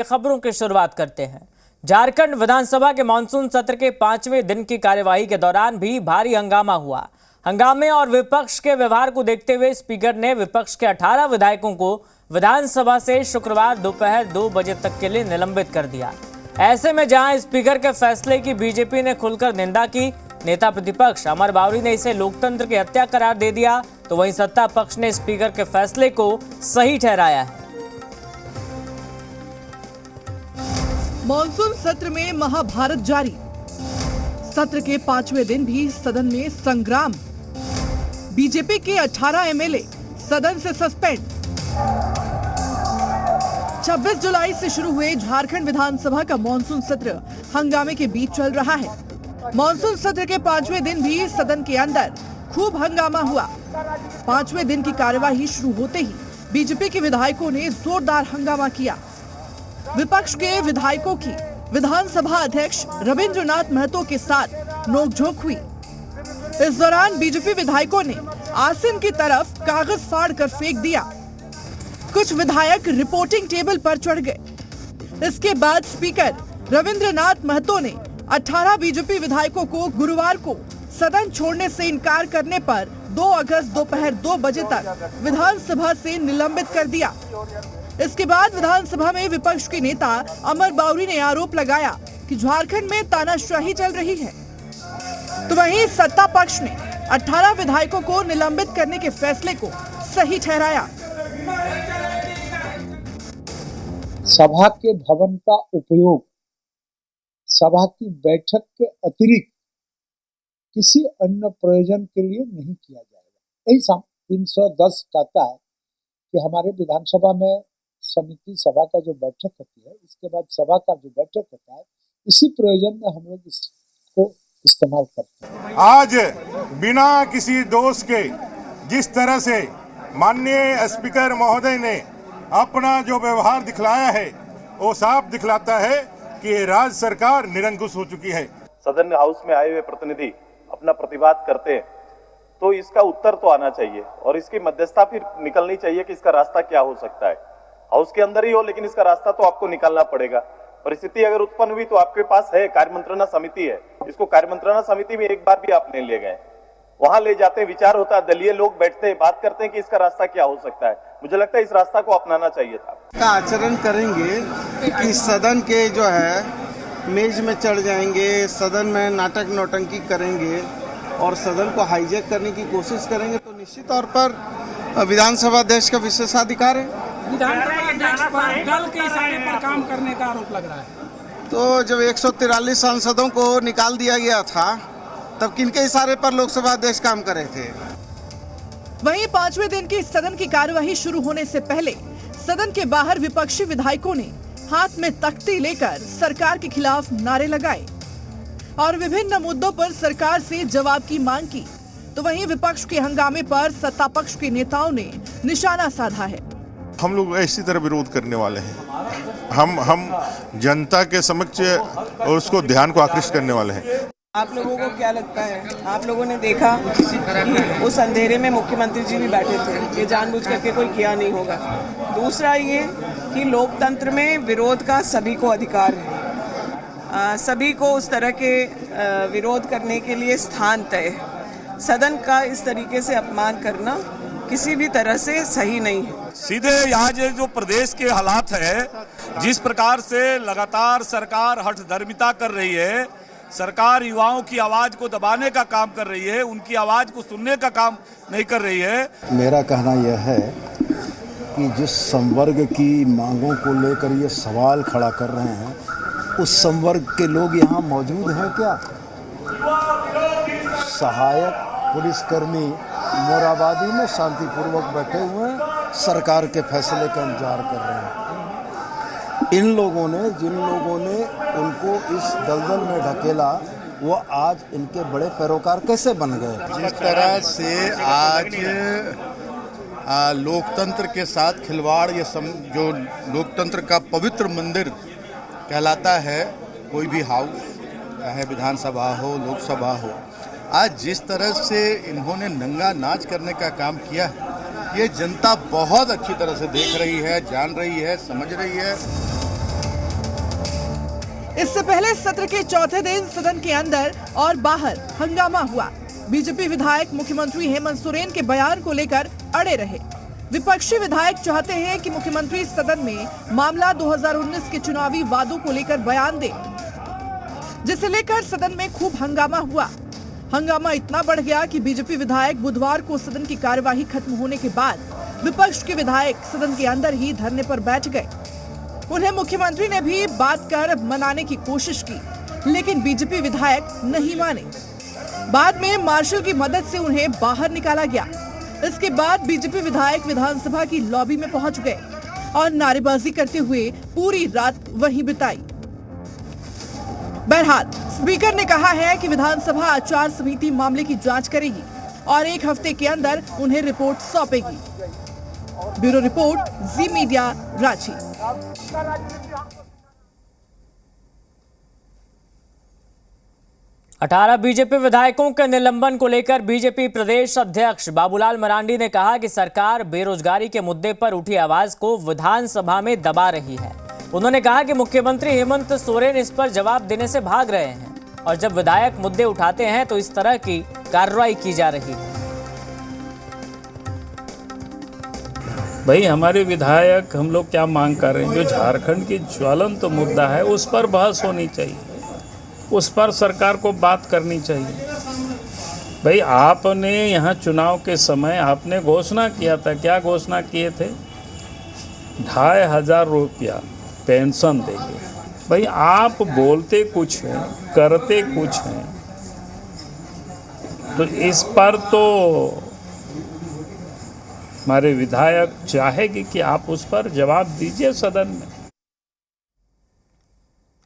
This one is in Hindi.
खबरों की शुरुआत करते हैं। झारखंड विधानसभा के मानसून सत्र के 5वें दिन की कार्यवाही के दौरान भी भारी हंगामा हुआ। हंगामे और विपक्ष के व्यवहार को देखते हुए स्पीकर ने विपक्ष के 18 विधायकों को विधानसभा से शुक्रवार दोपहर 2 बजे तक के लिए निलंबित कर दिया। ऐसे में जहां स्पीकर के फैसले की बीजेपी ने खुलकर निंदा की, नेता प्रतिपक्ष अमर बावरी ने इसे लोकतंत्र की हत्या करार दे दिया, तो वहीं सत्ता पक्ष ने स्पीकर के फैसले को सही ठहराया है। मॉनसून सत्र में महाभारत जारी। सत्र के 5वें दिन भी सदन में संग्राम। बीजेपी के 18 एमएलए सदन से सस्पेंड। 26 जुलाई से शुरू हुए झारखंड विधानसभा का मॉनसून सत्र हंगामे के बीच चल रहा है। मॉनसून सत्र के 5वें दिन भी सदन के अंदर खूब हंगामा हुआ। 5वें दिन की कार्यवाही शुरू होते ही बीजेपी के विधायकों ने जोरदार हंगामा किया। विपक्ष के विधायकों की विधानसभा अध्यक्ष रविंद्रनाथ महतो के साथ नोकझोंक हुई। इस दौरान बीजेपी विधायकों ने आसन की तरफ कागज फाड़ कर फेंक दिया। कुछ विधायक रिपोर्टिंग टेबल पर चढ़ गए। इसके बाद स्पीकर रविंद्रनाथ महतो ने 18 बीजेपी विधायकों को गुरुवार को सदन छोड़ने से इनकार करने पर 2 अगस्त दोपहर 2 बजे तक विधानसभा से निलंबित कर दिया। इसके बाद विधानसभा में विपक्ष के नेता अमर बावरी ने आरोप लगाया कि झारखंड में तानाशाही चल रही है, तो वहीं सत्ता पक्ष ने 18 विधायकों को निलंबित करने के फैसले को सही ठहराया। सभा के भवन का उपयोग सभा की बैठक के अतिरिक्त किसी अन्य प्रयोजन के लिए नहीं किया जाएगा। यही 310 कहता है कि हमारे विधानसभा में समिति सभा का जो बैठक होती है, इसके बाद सभा का जो बैठक होता है, इसी प्रयोजन में हम लोग इसको इस्तेमाल करते हैं। आज बिना किसी दोष के जिस तरह से माननीय स्पीकर महोदय ने अपना जो व्यवहार दिखलाया है, वो साफ दिखलाता है कि राज्य सरकार निरंकुश हो चुकी है। सदन हाउस में आए हुए प्रतिनिधि अपना प्रतिवाद करते हैं तो इसका उत्तर तो आना चाहिए और इसकी मध्यस्थता फिर निकलनी चाहिए कि इसका रास्ता क्या हो सकता है। हाउस के अंदर ही हो, लेकिन इसका रास्ता तो आपको निकालना पड़ेगा। परिस्थिति अगर उत्पन्न हुई तो आपके पास है कार्यमंत्रणा समिति है, इसको कार्यमंत्रणा समिति में एक बार भी आप नहीं ले गए। वहां ले जाते हैं, विचार होता है, दलीय लोग बैठते हैं, बात करते हैं कि इसका रास्ता क्या हो सकता है। मुझे लगता है इस रास्ता को अपनाना चाहिए था। का आचरण करेंगे कि सदन के जो है मेज में चढ़ जाएंगे, सदन में नाटक नौटंकी करेंगे और सदन को हाईजैक करने की कोशिश करेंगे, तो निश्चित तौर पर विधानसभा अध्यक्ष का विशेषाधिकार है। दल के इशारे पर काम करने का आरोप लग रहा है। तो जब 143 सांसदों को निकाल दिया गया था, तब किनके इशारे पर लोकसभा अध्यक्ष काम कर रहे थे? वहीं 5वें दिन की सदन की कार्यवाही शुरू होने से पहले सदन के बाहर विपक्षी विधायकों ने हाथ में तख्ती लेकर सरकार के खिलाफ नारे लगाए और विभिन्न मुद्दों पर सरकार से जवाब की मांग की। तो वहीं विपक्ष के हंगामे पर सत्ता पक्ष के नेताओं ने निशाना साधा है। हम लोग इसी तरह विरोध करने वाले हैं। हम जनता के समक्ष उसको ध्यान को आकृष्ट करने वाले हैं। आप लोगों को क्या लगता है, आप लोगों ने देखा कि उस अंधेरे में मुख्यमंत्री जी भी बैठे थे, ये जानबूझ करके कोई किया नहीं होगा। दूसरा ये कि लोकतंत्र में विरोध का सभी को अधिकार है, सभी को उस तरह के विरोध करने के लिए स्थान तय है। सदन का इस तरीके से अपमान करना किसी भी तरह से सही नहीं है। सीधे यहाँ जो प्रदेश के हालात है, जिस प्रकार से लगातार सरकार हठधर्मिता कर रही है, सरकार युवाओं की आवाज को दबाने का काम कर रही है, उनकी आवाज को सुनने का काम नहीं कर रही है। मेरा कहना यह है कि जिस संवर्ग की मांगों को लेकर ये सवाल खड़ा कर रहे हैं, उस संवर्ग के लोग यहाँ मौजूद हैं क्या? सहायक पुलिसकर्मी मोराबादी में शांतिपूर्वक बैठे हुए हैं, सरकार के फैसले का इंतजार कर रहे हैं। इन लोगों ने, जिन लोगों ने उनको इस दलदल में ढकेला, वो आज इनके बड़े पैरोकार कैसे बन गए? जिस तरह से आज लोकतंत्र के साथ खिलवाड़, ये जो लोकतंत्र का पवित्र मंदिर कहलाता है, कोई भी हाउस, चाहे विधानसभा हो, लोकसभा हो, आज जिस तरह से इन्होंने नंगा नाच करने का काम किया है, ये जनता बहुत अच्छी तरह से देख रही है, जान रही है, समझ रही है। इससे पहले सत्र के चौथे दिन सदन के अंदर और बाहर हंगामा हुआ। बीजेपी विधायक मुख्यमंत्री हेमंत सोरेन के बयान को लेकर अड़े रहे। विपक्षी विधायक चाहते हैं कि मुख्यमंत्री सदन में मामला 2019 के चुनावी वादों को लेकर बयान दे, जिसे लेकर सदन में खूब हंगामा हुआ। हंगामा इतना बढ़ गया कि बीजेपी विधायक बुधवार को सदन की कार्यवाही खत्म होने के बाद विपक्ष के विधायक सदन के अंदर ही धरने पर बैठ गए। उन्हें मुख्यमंत्री ने भी बात कर मनाने की कोशिश की, लेकिन बीजेपी विधायक नहीं माने। बाद में मार्शल की मदद से उन्हें बाहर निकाला गया। इसके बाद बीजेपी विधायक विधानसभा की लॉबी में पहुंच गए और नारेबाजी करते हुए पूरी रात वहीं बिताई। बहरहाल स्पीकर ने कहा है कि विधानसभा आचार समिति मामले की जांच करेगी और 1 हफ्ते के अंदर उन्हें रिपोर्ट सौंपेगी। ब्यूरो रिपोर्ट, जी मीडिया, रांची। 18 बीजेपी विधायकों के निलंबन को लेकर बीजेपी प्रदेश अध्यक्ष बाबूलाल मरांडी ने कहा कि सरकार बेरोजगारी के मुद्दे पर उठी आवाज को विधानसभा में दबा रही है। उन्होंने कहा कि मुख्यमंत्री हेमंत सोरेन इस पर जवाब देने से भाग रहे हैं और जब विधायक मुद्दे उठाते हैं तो इस तरह की कार्रवाई की जा रही है। भाई हमारे विधायक, हम लोग क्या मांग कर रहे हैं, जो झारखंड की ज्वलंत मुद्दा है उस पर बहस होनी चाहिए, उस पर सरकार को बात करनी चाहिए। भाई आपने यहाँ चुनाव के समय आपने घोषणा किया था, क्या घोषणा किए थे? 2500 रुपया पेंशन देंगे। भाई आप बोलते कुछ हैं, करते कुछ हैं, तो इस पर तो हमारे विधायक चाहेगी कि आप उस पर जवाब दीजिए सदन में।